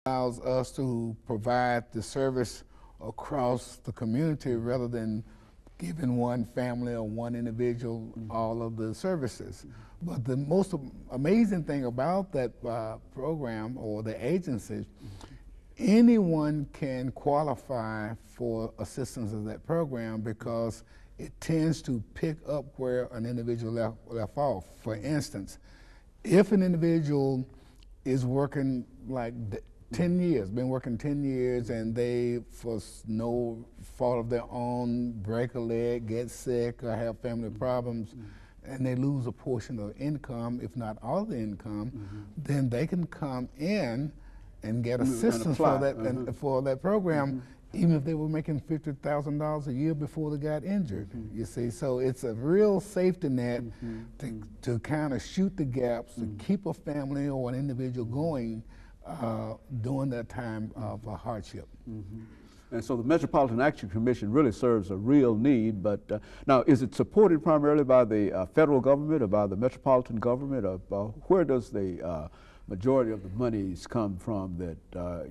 allows us to provide the service across the community rather than giving one family or one individual all of the services. But the most amazing thing about that program or the agency, anyone can qualify for assistance of that program because it tends to pick up where an individual left off. For instance, if an individual is working like 10 years, been working 10 years, and they, for no fault of their own, break a leg, get sick, or have family problems, and they lose a portion of income, if not all the income, then they can come in and get assistance for that for that program, even if they were making $50,000 a year before they got injured. You see, so it's a real safety net to kind of shoot the gaps, to keep a family or an individual going during that time of hardship. And so the Metropolitan Action Commission really serves a real need, but now is it supported primarily by the federal government or by the metropolitan government, or where does the majority of the monies come from that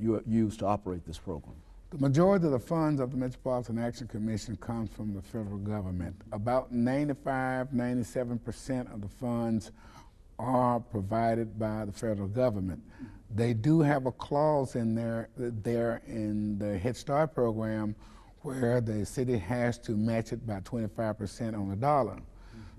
you use to operate this program? The majority of the funds of the Metropolitan Action Commission comes from the federal government. About 97% of the funds are provided by the federal government. They do have a clause in there in the Head Start program where the city has to match it by 25% on the dollar.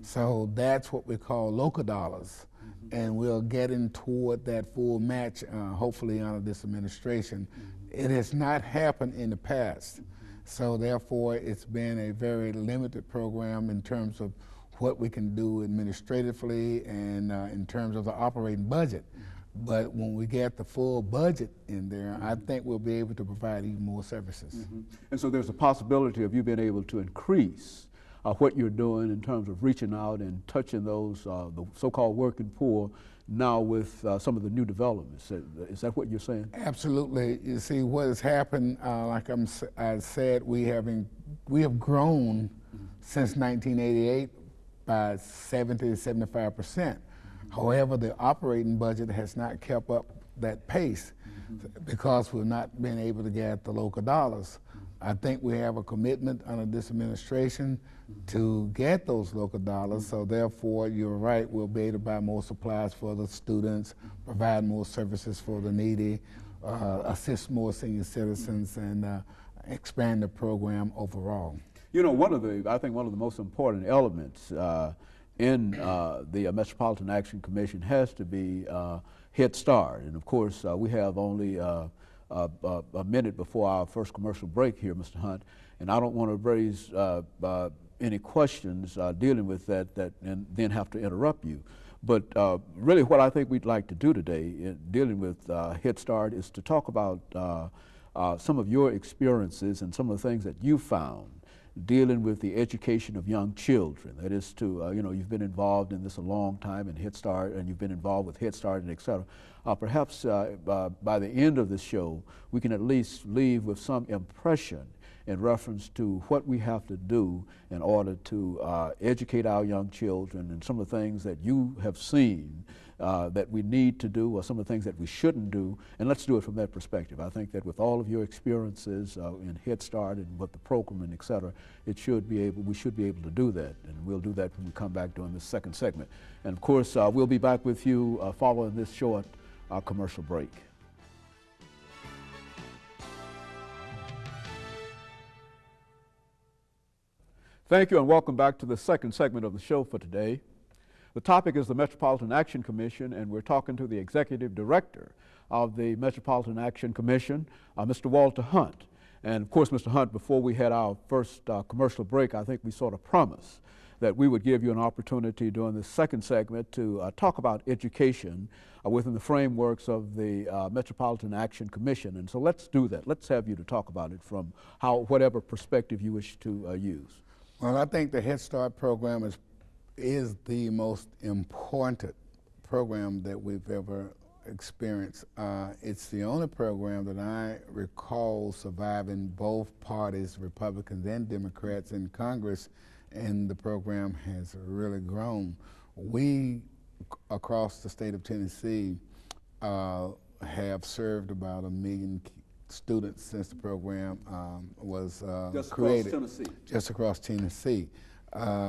So that's what we call local dollars. And we're getting toward that full match, hopefully under this administration. It has not happened in the past. So therefore, it's been a very limited program in terms of what we can do administratively and in terms of the operating budget. But when we get the full budget in there, I think we'll be able to provide even more services. And so there's a possibility of you being able to increase what you're doing in terms of reaching out and touching those the so-called working poor now with some of the new developments. Is that what you're saying? Absolutely. You see, what has happened, like I said, we have grown since 1988 by 70 to 75%. However, the operating budget has not kept up that pace because we've not been able to get the local dollars. I think we have a commitment under this administration to get those local dollars, so therefore, you're right, we'll be able to buy more supplies for the students, provide more services for the needy, assist more senior citizens, and expand the program overall. You know, I think one of the most important elements in the Metropolitan Action Commission has to be Head Start. And of course, we have only a minute before our first commercial break here, Mr. Hunt, and I don't want to raise any questions dealing with that and then have to interrupt you. But really what I think we'd like to do today in dealing with Head Start is to talk about some of your experiences and some of the things that you found dealing with the education of young children. That is to, you know, you've been involved in this a long time in Head Start, and you've been involved with Head Start and et cetera. Perhaps by the end of the show, we can at least leave with some impression in reference to what we have to do in order to educate our young children and some of the things that you have seen that we need to do or some of the things that we shouldn't do, and let's do it from that perspective. I think that with all of your experiences in Head Start and with the program and et cetera, we should be able to do that, and we'll do that when we come back during this second segment. And of course, we'll be back with you following this short commercial break. Thank you and welcome back to the second segment of the show for today. The topic is the Metropolitan Action Commission, and we're talking to the Executive Director of the Metropolitan Action Commission, Mr. Walter Hunt. And of course, Mr. Hunt, before we had our first commercial break, I think we sort of promised that we would give you an opportunity during the second segment to talk about education within the frameworks of the Metropolitan Action Commission. And so let's do that. Let's have you to talk about it from whatever perspective you wish to use. Well, I think the Head Start program is the most important program that we've ever experienced. It's the only program that I recall surviving both parties, Republicans and Democrats in Congress, and the program has really grown. We, across the state of Tennessee, have served about 1 million students since the program was Just created. across Tennessee. Just across Tennessee.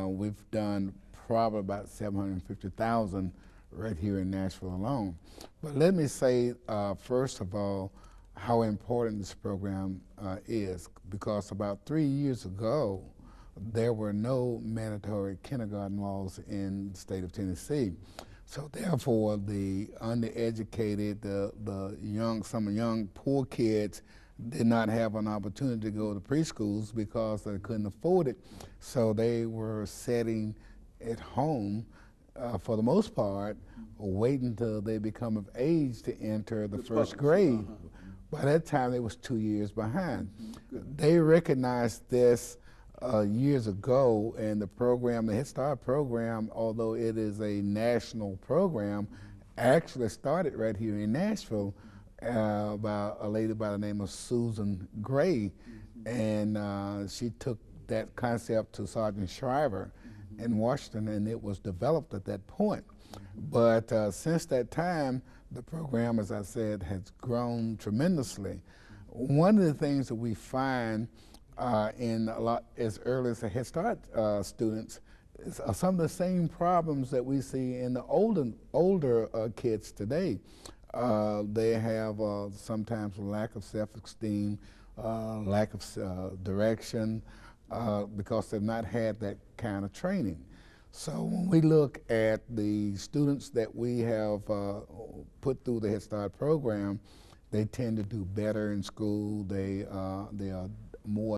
We've done probably about 750,000 right here in Nashville alone. But let me say, first of all, how important this program is, because about 3 years ago, there were no mandatory kindergarten laws in the state of Tennessee. So therefore, the undereducated, the young, some young poor kids did not have an opportunity to go to preschools because they couldn't afford it. So they were sitting at home for the most part, waiting until they become of age to enter the first grade. By that time, they was 2 years behind. They recognized this years ago, and the program, the Head Start program, although it is a national program, actually started right here in Nashville by a lady by the name of Susan Gray, and she took that concept to Sergeant Shriver in Washington, and it was developed at that point. But since that time, the program, as I said, has grown tremendously. One of the things that we find in a lot as early as the Head Start students is some of the same problems that we see in the older kids today. They have sometimes a lack of self-esteem, lack of direction, because they've not had that kind of training. So when we look at the students that we have put through the Head Start program, they tend to do better in school. They are more